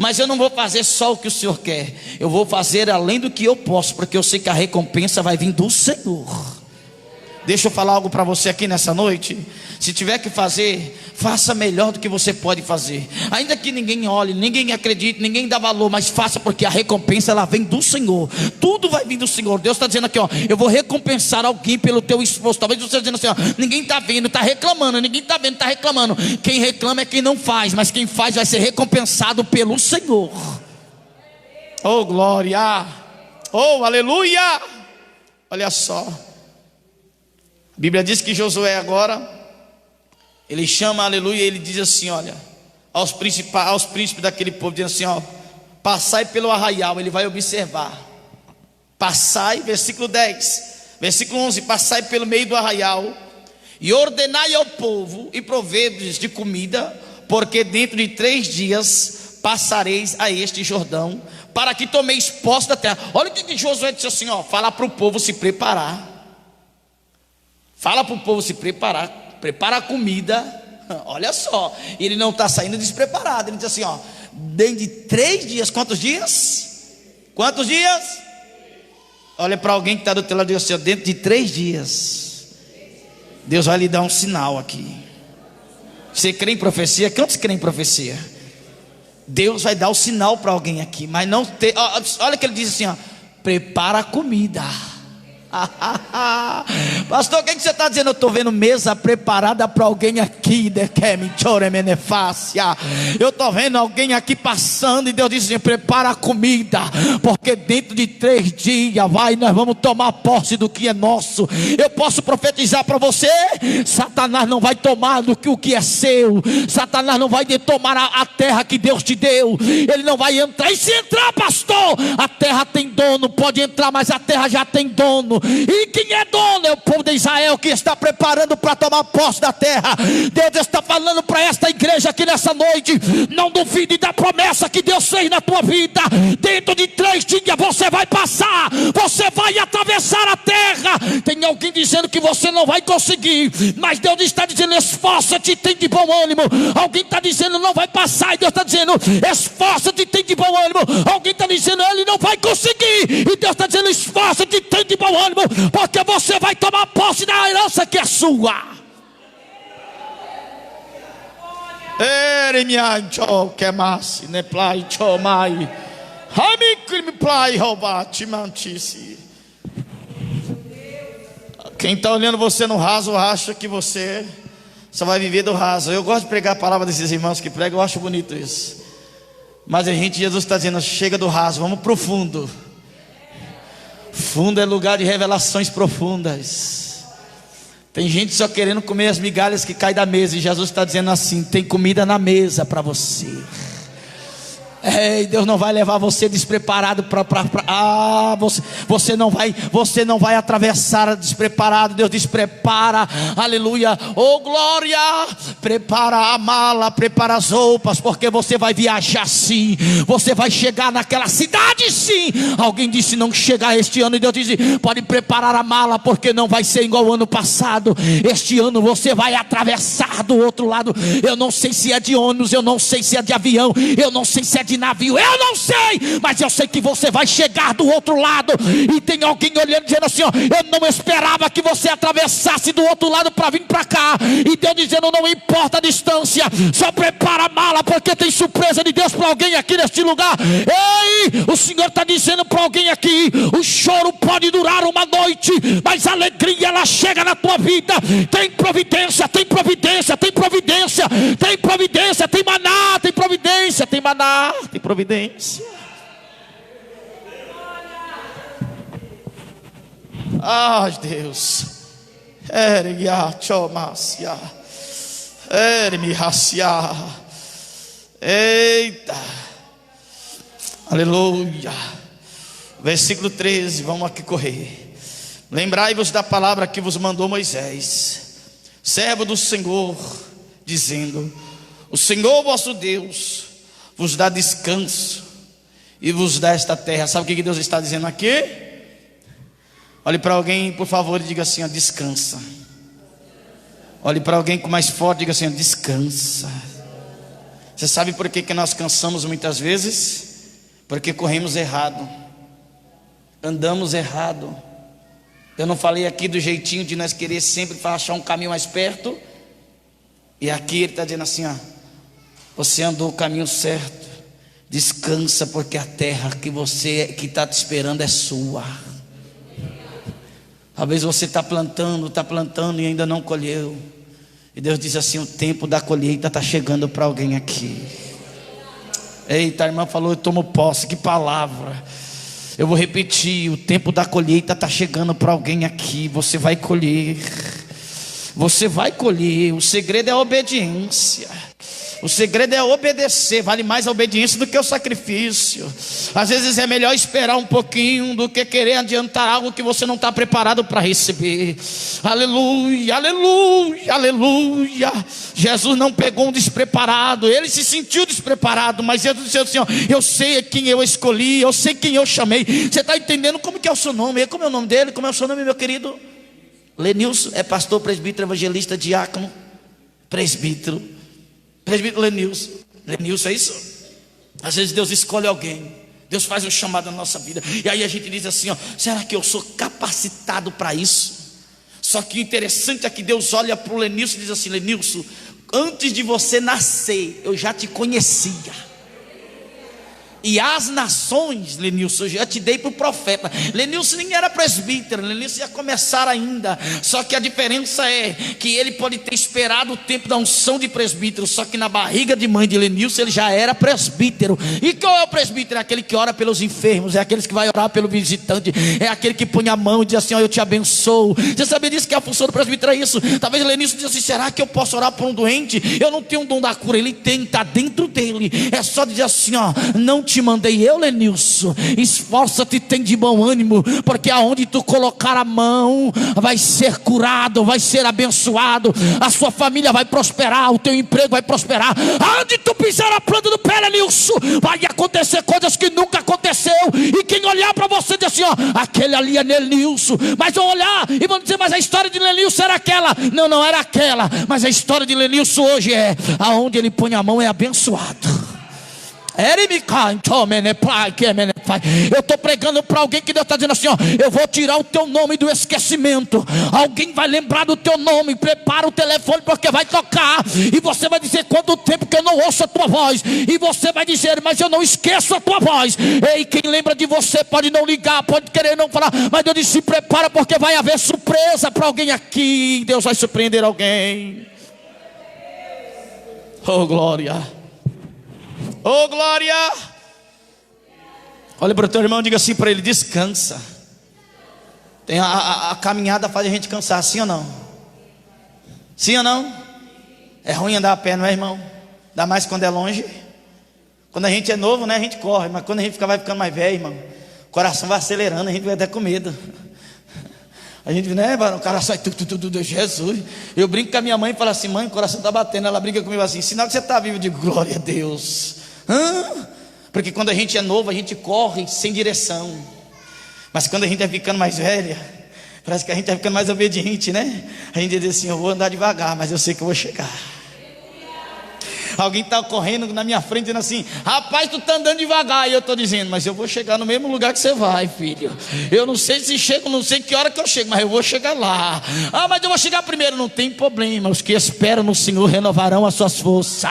mas eu não vou fazer só o que o Senhor quer, eu vou fazer além do que eu posso, porque eu sei que a recompensa vai vir do Senhor. Deixa eu falar algo para você aqui nessa noite. Se tiver que fazer, faça melhor do que você pode fazer. Ainda que ninguém olhe, ninguém acredite, ninguém dá valor, mas faça, porque a recompensa ela vem do Senhor. Tudo vai vir do Senhor. Deus está dizendo aqui, ó: eu vou recompensar alguém pelo teu esforço. Talvez você esteja dizendo assim, ó: ninguém está vendo, está reclamando. Ninguém está vendo, está reclamando. Quem reclama é quem não faz, mas quem faz vai ser recompensado pelo Senhor. Oh glória, oh aleluia. Olha só, a Bíblia diz que Josué agora, ele chama, aleluia, ele diz assim, olha, aos príncipes daquele povo, dizendo assim, ó: passai pelo arraial. Ele vai observar. Passai, versículo 10, versículo 11: passai pelo meio do arraial e ordenai ao povo e provei-lhes de comida, porque dentro de 3 dias passareis a este Jordão, para que tomeis posse da terra. Olha o que Josué disse assim, ó: fala para o povo se preparar. Fala para o povo se preparar, prepara a comida. Olha só, ele não está saindo despreparado. Ele diz assim, ó: dentro de 3 dias, quantos dias? Quantos dias? Olha para alguém que está do teu lado e diz assim, ó: dentro de 3 dias, Deus vai lhe dar um sinal aqui. Você crê em profecia? Quantos creem em profecia? Deus vai dar o sinal para alguém aqui, mas não tem. Olha que ele diz assim, ó: prepara a comida. Pastor, o que você está dizendo? Eu estou vendo mesa preparada para alguém aqui. Eu estou vendo alguém aqui passando, e Deus diz assim: prepara a comida, porque dentro de 3 dias nós vamos tomar posse do que é nosso. Eu posso profetizar para você: Satanás não vai tomar do que o que é seu. Satanás não vai tomar a terra que Deus te deu. Ele não vai entrar. E se entrar, pastor, a terra tem dono. Pode entrar, mas a terra já tem dono. E quem é dono é o povo de Israel, que está preparando para tomar posse da terra. Deus está falando para esta igreja aqui nessa noite: não duvide da promessa que Deus fez na tua vida. Dentro de 3 dias você vai passar, você vai atravessar a terra. Tem alguém dizendo que você não vai conseguir, mas Deus está dizendo: esforça-te e tem de bom ânimo. Alguém está dizendo não vai passar, e Deus está dizendo: esforça-te e tem de bom ânimo. Alguém está dizendo ele não vai conseguir, e Deus está dizendo: esforça-te e tem de bom ânimo, porque você vai tomar posse da herança que é sua. Quem está olhando você no raso acha que você só vai viver do raso. Eu gosto de pregar a palavra desses irmãos que pregam, eu acho bonito isso. Mas a gente, Jesus está dizendo: chega do raso, vamos para o fundo. Fundo é lugar de revelações profundas. Tem gente só querendo comer as migalhas que caem da mesa, e Jesus está dizendo assim: tem comida na mesa para você. Ei, Deus não vai levar você despreparado você não vai atravessar despreparado. Deus diz: prepara, aleluia, oh glória, prepara a mala, prepara as roupas, porque você vai viajar sim, você vai chegar naquela cidade sim. Alguém disse não chegar este ano, e Deus disse: pode preparar a mala, porque não vai ser igual ao ano passado. Este ano você vai atravessar do outro lado. Eu não sei se é de ônibus, eu não sei se é de avião, eu não sei se é de navio, eu não sei, mas eu sei que você vai chegar do outro lado. E tem alguém olhando dizendo assim, ó: eu não esperava que você atravessasse do outro lado para vir para cá. E Deus dizendo: não importa a distância, só prepara a mala, porque tem surpresa de Deus para alguém aqui neste lugar. Ei, o Senhor está dizendo para alguém aqui: o choro pode durar uma noite, mas a alegria ela chega na tua vida. Tem providência, tem providência, tem providência, tem providência, tem maná, tem providência, tem maná, tem providência. Ah, Deus. Eita. Aleluia. Versículo 13, vamos aqui correr. Lembrai-vos da palavra que vos mandou Moisés, servo do Senhor, dizendo: o Senhor vosso Deus vos dá descanso e vos dá esta terra. Sabe o que Deus está dizendo aqui? Olhe para alguém, por favor, e diga assim, ó: descansa. Olhe para alguém com mais forte, diga assim, ó: descansa. Você sabe por que nós cansamos muitas vezes? Porque corremos errado, andamos errado. Eu não falei aqui do jeitinho de nós querer sempre achar um caminho mais perto. E aqui ele está dizendo assim, ó: você andou o caminho certo, descansa, porque a terra que está te esperando é sua. Talvez você está plantando e ainda não colheu. E Deus diz assim: o tempo da colheita está chegando para alguém aqui. Eita, a irmã falou, eu tomo posse, que palavra. Eu vou repetir: o tempo da colheita está chegando para alguém aqui. Você vai colher. Você vai colher. O segredo é a obediência. O segredo é obedecer, vale mais a obediência do que o sacrifício. Às vezes é melhor esperar um pouquinho do que querer adiantar algo que você não está preparado para receber. Aleluia, aleluia, aleluia. Jesus não pegou um despreparado, ele se sentiu despreparado, mas Jesus disse assim: ó, eu sei quem eu escolhi, eu sei quem eu chamei. Você está entendendo como que é o seu nome? Como é o nome dele? Como é o seu nome, meu querido? Lenilson, é pastor, presbítero, evangelista, diácono, presbítero Lenilson. Lenilson, é isso? Às vezes Deus escolhe alguém, Deus faz um chamado na nossa vida, e aí a gente diz assim: ó, será que eu sou capacitado para isso? Só que o interessante é que Deus olha para o Lenilson e diz assim: Lenilson, antes de você nascer, eu já te conhecia. E as nações, Lenilson, eu já te dei para o profeta. Lenilson nem era presbítero, Lenilson ia começar ainda. Só que a diferença é que ele pode ter esperado o tempo da unção de presbítero, só que na barriga de mãe de Lenilson ele já era presbítero. E qual é o presbítero? É aquele que ora pelos enfermos, é aquele que vai orar pelo visitante, é aquele que põe a mão e diz assim: ó, eu te abençoo. Você sabia disso, que a função do presbítero é isso? Talvez Lenilson diz assim: será que eu posso orar por um doente? Eu não tenho um dom da cura. Ele tem, está dentro dele. É só dizer assim: ó, não te mandei eu, Lenilson, esforça-te, tem de bom ânimo, porque aonde tu colocar a mão, vai ser curado, vai ser abençoado, a sua família vai prosperar, o teu emprego vai prosperar. Aonde tu pisar a planta do pé, Lenilson, vai acontecer coisas que nunca aconteceu. E quem olhar para você diz assim: ó, aquele ali é Lenilson. Mas vão olhar e vão dizer: mas a história de Lenilson era aquela. Não, não era aquela, mas a história de Lenilson hoje é: aonde ele põe a mão é abençoado. Eu estou pregando para alguém que Deus está dizendo assim: ó, eu vou tirar o teu nome do esquecimento. Alguém vai lembrar do teu nome. Prepara o telefone, porque vai tocar, e você vai dizer: quanto tempo que eu não ouço a tua voz? E você vai dizer: mas eu não esqueço a tua voz. Ei, quem lembra de você pode não ligar, pode querer não falar, mas Deus disse: se prepara, porque vai haver surpresa para alguém aqui. Deus vai surpreender alguém. Oh glória, oh glória. Olha para o teu irmão e diga assim para ele: descansa. Tem a caminhada faz a gente cansar, sim ou não? Sim ou não? É ruim andar a pé, não é, irmão? Ainda mais quando é longe. Quando a gente é novo, né, a gente corre. Mas quando a gente vai ficando mais velho, irmão, o coração vai acelerando, a gente vai até com medo. A gente, né, o coração sai, Jesus. Eu brinco com a minha mãe e falo assim: mãe, o coração está batendo. Ela brinca comigo assim: sinal que você está vivo. Eu digo: glória a Deus. Porque quando a gente é novo, a gente corre sem direção. Mas quando a gente vai ficando mais velha, parece que a gente vai ficando mais obediente, né? A gente diz assim: eu vou andar devagar, mas eu sei que eu vou chegar. Alguém está correndo na minha frente dizendo assim: rapaz, tu está andando devagar. E eu estou dizendo: mas eu vou chegar no mesmo lugar que você vai, filho. Eu não sei se chego, não sei que hora que eu chego, mas eu vou chegar lá. Ah, mas eu vou chegar primeiro. Não tem problema, os que esperam no Senhor renovarão as suas forças.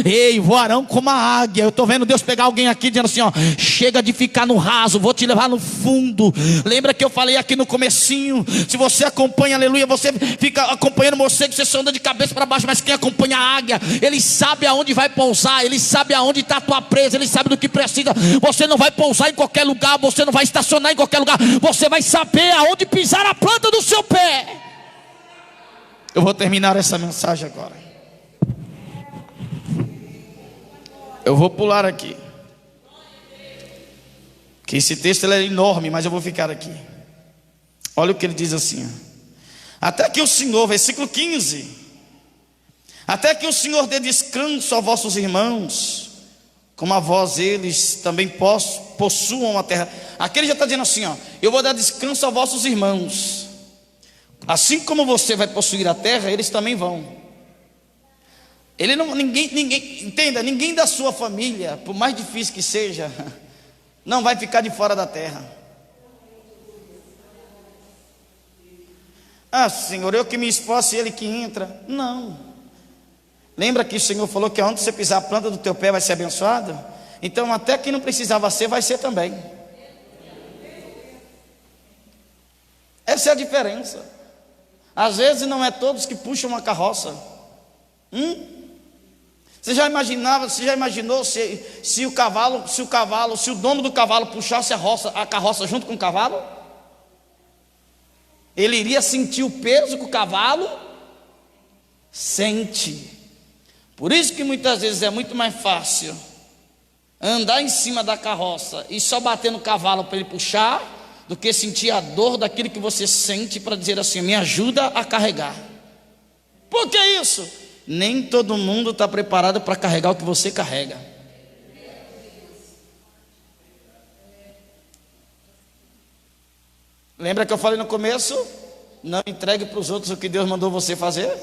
Ei, voarão como a águia. Eu estou vendo Deus pegar alguém aqui dizendo assim: ó, chega de ficar no raso, vou te levar no fundo. Lembra que eu falei aqui no comecinho? Se você acompanha, aleluia, você fica acompanhando o morcego, você só anda de cabeça para baixo. Mas quem acompanha a águia, ele sabe aonde vai pousar, ele sabe aonde está a tua presa, ele sabe do que precisa. Você não vai pousar em qualquer lugar, você não vai estacionar em qualquer lugar, você vai saber aonde pisar a planta do seu pé. Eu vou terminar essa mensagem agora. Eu vou pular aqui, que esse texto ele é enorme, mas eu vou ficar aqui. Olha o que ele diz assim: até que o Senhor, versículo 15, até que o Senhor dê descanso a vossos irmãos, como a vós eles também possuam a terra. Aqui ele já está dizendo assim: ó, eu vou dar descanso a vossos irmãos. Assim como você vai possuir a terra, eles também vão. Ele não, ninguém, entenda, ninguém da sua família, por mais difícil que seja, não vai ficar de fora da terra. Ah, Senhor, eu que me esforço e ele que entra. Não. Lembra que o Senhor falou que onde você pisar a planta do teu pé vai ser abençoado? Então até que não precisava ser, vai ser também. Essa é a diferença. Às vezes não é todos que puxam uma carroça. Você já imaginou se o dono do cavalo puxasse a carroça junto com o cavalo? Ele iria sentir o peso que o cavalo sente. Por isso que muitas vezes é muito mais fácil andar em cima da carroça e só bater no cavalo para ele puxar, do que sentir a dor daquilo que você sente para dizer assim: me ajuda a carregar. Por que isso? Nem todo mundo está preparado para carregar o que você carrega. Lembra que eu falei no começo? Não entregue para os outros o que Deus mandou você fazer.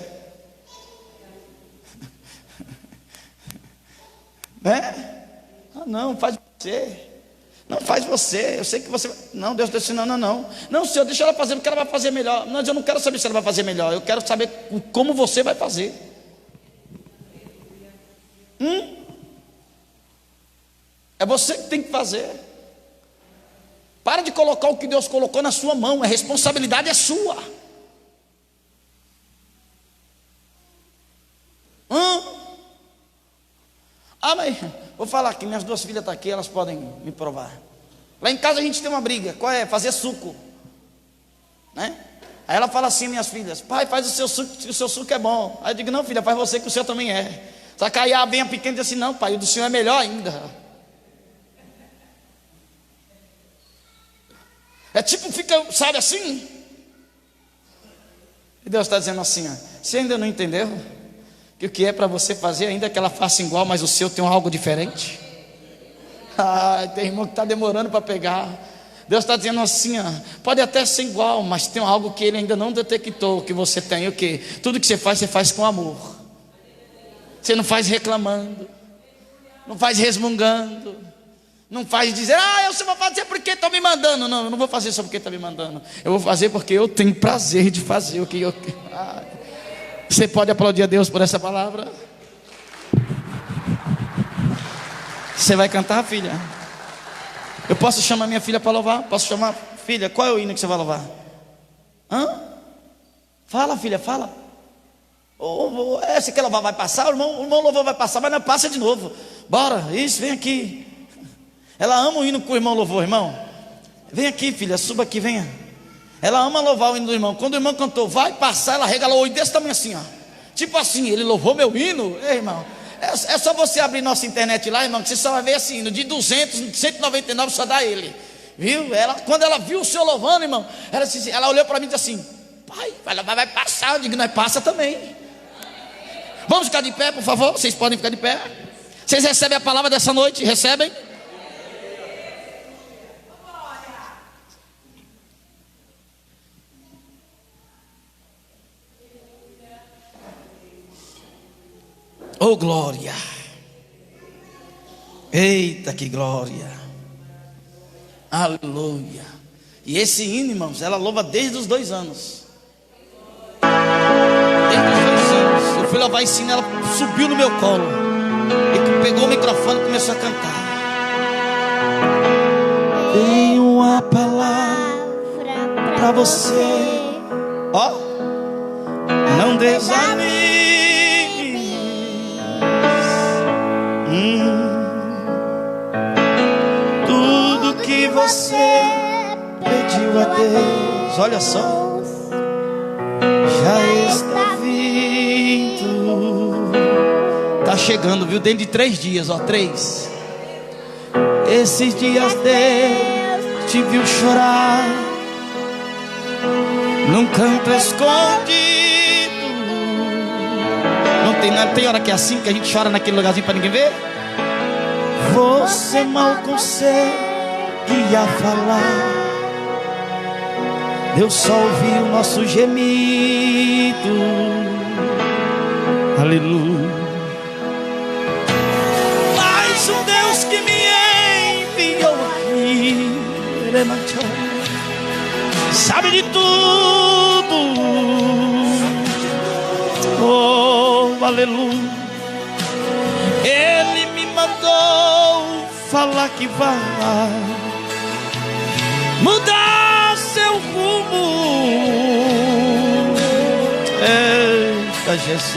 Né? Ah, não, faz você. Não, faz você. Eu sei que você... Não, Deus disse, não. Não, Senhor, deixa ela fazer, porque ela vai fazer melhor. Mas eu não quero saber se ela vai fazer melhor. Eu quero saber como você vai fazer. É você que tem que fazer. Para de colocar o que Deus colocou na sua mão. A responsabilidade é sua. Mas vou falar aqui, minhas duas filhas estão aqui, elas podem me provar. Lá em casa a gente tem uma briga. Qual é? Fazer suco, né? Aí ela fala assim, minhas filhas: pai, faz o seu suco é bom. Aí eu digo: não, filha, faz você, que o seu também é. Só que aí a bem pequena diz assim: não, pai, o do senhor é melhor ainda. É tipo, fica, sabe assim? E Deus está dizendo assim: ó, você ainda não entendeu que o que é para você fazer, ainda que ela faça igual, mas o seu tem algo diferente? Tem irmão que está demorando para pegar. Deus está dizendo assim: ó, pode até ser igual, mas tem algo que ele ainda não detectou que você tem. O que? Tudo que você faz com amor. Você não faz reclamando, não faz resmungando, não faz dizer: eu só vou fazer porque estão me mandando. Não, eu não vou fazer só porque estão me mandando. Eu vou fazer porque eu tenho prazer de fazer o que eu... Você pode aplaudir a Deus por essa palavra? Você vai cantar, filha? Eu posso chamar minha filha para louvar? Posso chamar? Filha, qual é o hino que você vai louvar? Fala, filha, fala. Você quer louvar? Vai passar? O irmão louvor vai passar, mas não passa de novo. Bora, isso, vem aqui. Ela ama o hino com o irmão louvor, irmão. Vem aqui, filha, suba aqui, venha. Ela ama louvar o hino do irmão. Quando o irmão cantou, vai passar, ela regalou o olho desse tamanho assim, ó. Tipo assim, ele louvou meu hino. Ei, irmão, é só você abrir nossa internet lá, irmão, que você só vai ver esse hino. De 200, 199 só dá ele. Viu? Quando ela viu o senhor louvando, irmão, ela olhou para mim e disse assim: pai, vai passar. Eu digo: nós passa também. Vamos ficar de pé, por favor. Vocês podem ficar de pé. Vocês recebem a palavra dessa noite? Recebem? Oh, glória. Eita, que glória. Aleluia. E esse hino, irmãos, ela louva desde os 2 anos. Desde os 2 anos. Eu fui louvar esse hino, ela subiu no meu colo e pegou o microfone e começou a cantar. Tem uma palavra para você. Não desanime. Tudo que você pediu a Deus, olha só, já está vindo. Tá chegando, viu? Dentro de 3 dias, 3. Esses dias Deus te viu chorar num canto escondido. Não tem hora que é assim, que a gente chora naquele lugarzinho para ninguém ver. Você mal consegue falar, Deus só ouviu o nosso gemido. Aleluia. Mas um Deus que me enviou aqui, sabe de tudo. Oh, aleluia. Ele me mandou falar que vai mudar seu rumo. Eita, Jesus.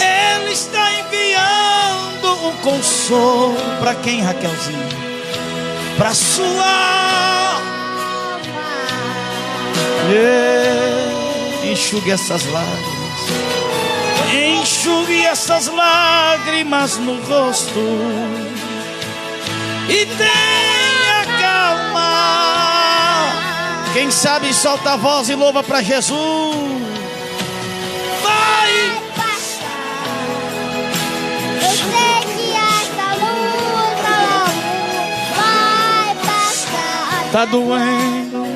Ele está enviando um consolo para quem, Raquelzinha? Para sua enxugue essas lágrimas. Enxugue enxugue essas lágrimas no rosto e tenha calma. Quem sabe solta a voz e louva para Jesus. Vai passar. Eu sei que essa luta logo vai passar. Tá doendo,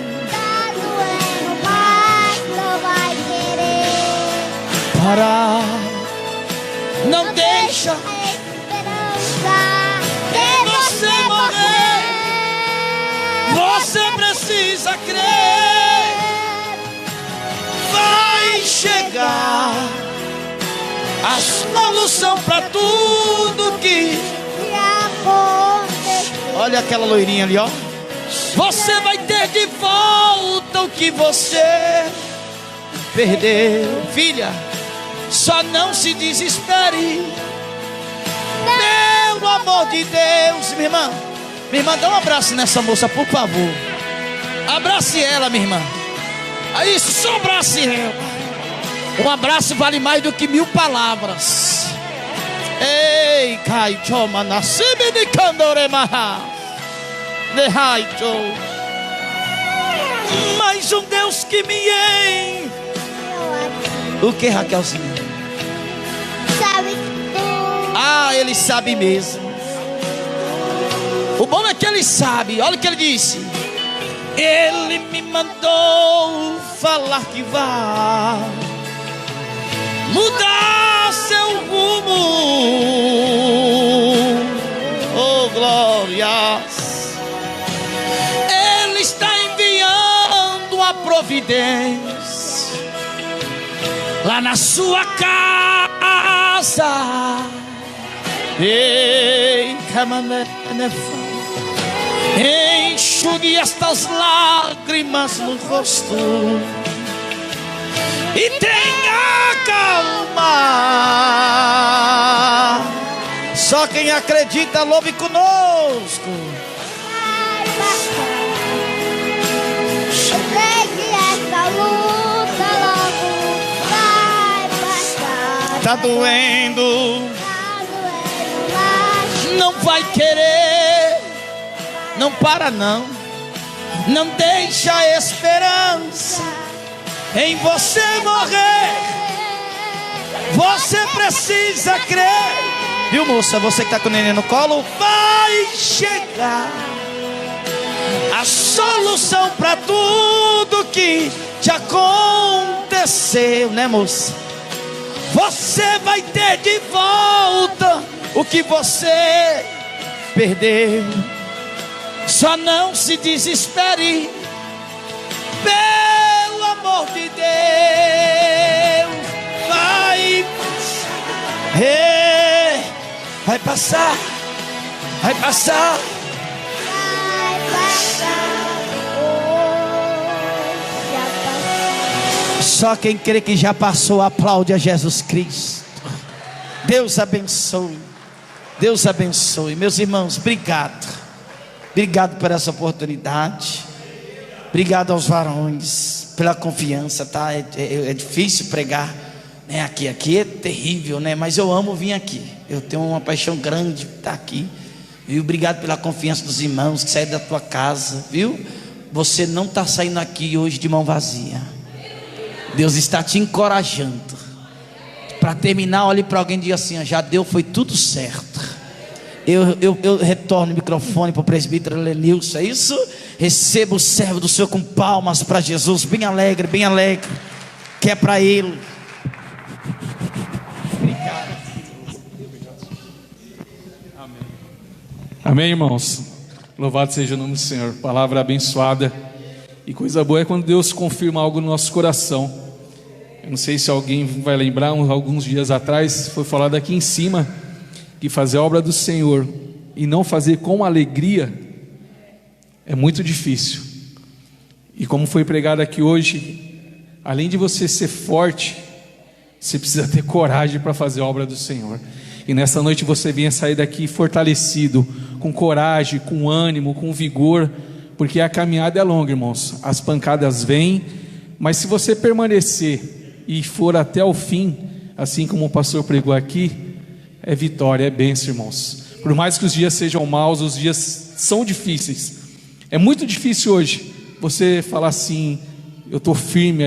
Mas não vai querer parar. Não a deixa esperança de você você morrer. morrer. Você precisa crer. Vai chegar a solução para tudo que... Se acontecer, Olha aquela loirinha ali, ó. Você vai ter de volta o que você perdeu. Filha, só não se desespere. Pelo amor de Deus. Minha irmã, dá um abraço nessa moça, por favor. Abrace ela, minha irmã. Aí, só abrace ela. Um abraço vale mais do que 1000 palavras. Ei, Kai Choma Nascibe de Candoremaha. Mais um Deus que me em. O que, Raquelzinha? sabe que tu Ah, ele sabe mesmo. O bom é que ele sabe. Olha o que ele disse. Ele me mandou falar que vai mudar seu rumo. Oh, glórias. Ele está enviando a providência lá na sua casa. Ei, enxugue estas lágrimas no rosto e tenha calma. Só quem acredita louve conosco. vai passar. Eu sei que essa luta logo vai passar. Tá doendo, Tá doendo, mas não vai querer. Não para não. Não deixa a esperança em você morrer. Você precisa crer. Viu, moça? Você que tá com o neném no colo, vai chegar a solução para tudo que te aconteceu, né, moça? Você vai ter de volta o que você perdeu. Só não se desespere, pelo amor de Deus. Vai vai passar, vai passar. vai passar. Oh, já passou. Só quem crê que já passou, aplaude a Jesus Cristo. Deus abençoe. Deus abençoe. Meus irmãos, obrigado. Obrigado por essa oportunidade. Obrigado aos varões pela confiança, tá? É difícil pregar, né? Aqui é terrível, né? Mas eu amo vir aqui. Eu tenho uma paixão grande de estar aqui. Viu? Obrigado pela confiança dos irmãos que saíram da tua casa, viu? Você não está saindo aqui hoje de mão vazia. Deus está te encorajando. Para terminar, olhe para alguém e diga assim: já deu, foi tudo certo. Eu retorno o microfone para o presbítero Lenilson. É isso? Receba o servo do Senhor com palmas para Jesus, bem alegre, que é para ele. Obrigado. Amém, irmãos. Louvado seja o nome do Senhor. Palavra abençoada. E coisa boa é quando Deus confirma algo no nosso coração. Eu não sei se alguém vai lembrar, alguns dias atrás foi falado aqui em cima que fazer a obra do Senhor e não fazer com alegria é muito difícil. E como foi pregado aqui hoje, além de você ser forte, você precisa ter coragem para fazer a obra do Senhor. E nessa noite você venha sair daqui fortalecido, com coragem, com ânimo, com vigor, porque a caminhada é longa, irmãos. As pancadas vêm, mas se você permanecer e for até o fim, assim como o pastor pregou aqui, é vitória, é bênção, irmãos. Por mais que os dias sejam maus, os dias são difíceis. É muito difícil hoje você falar assim: eu estou firme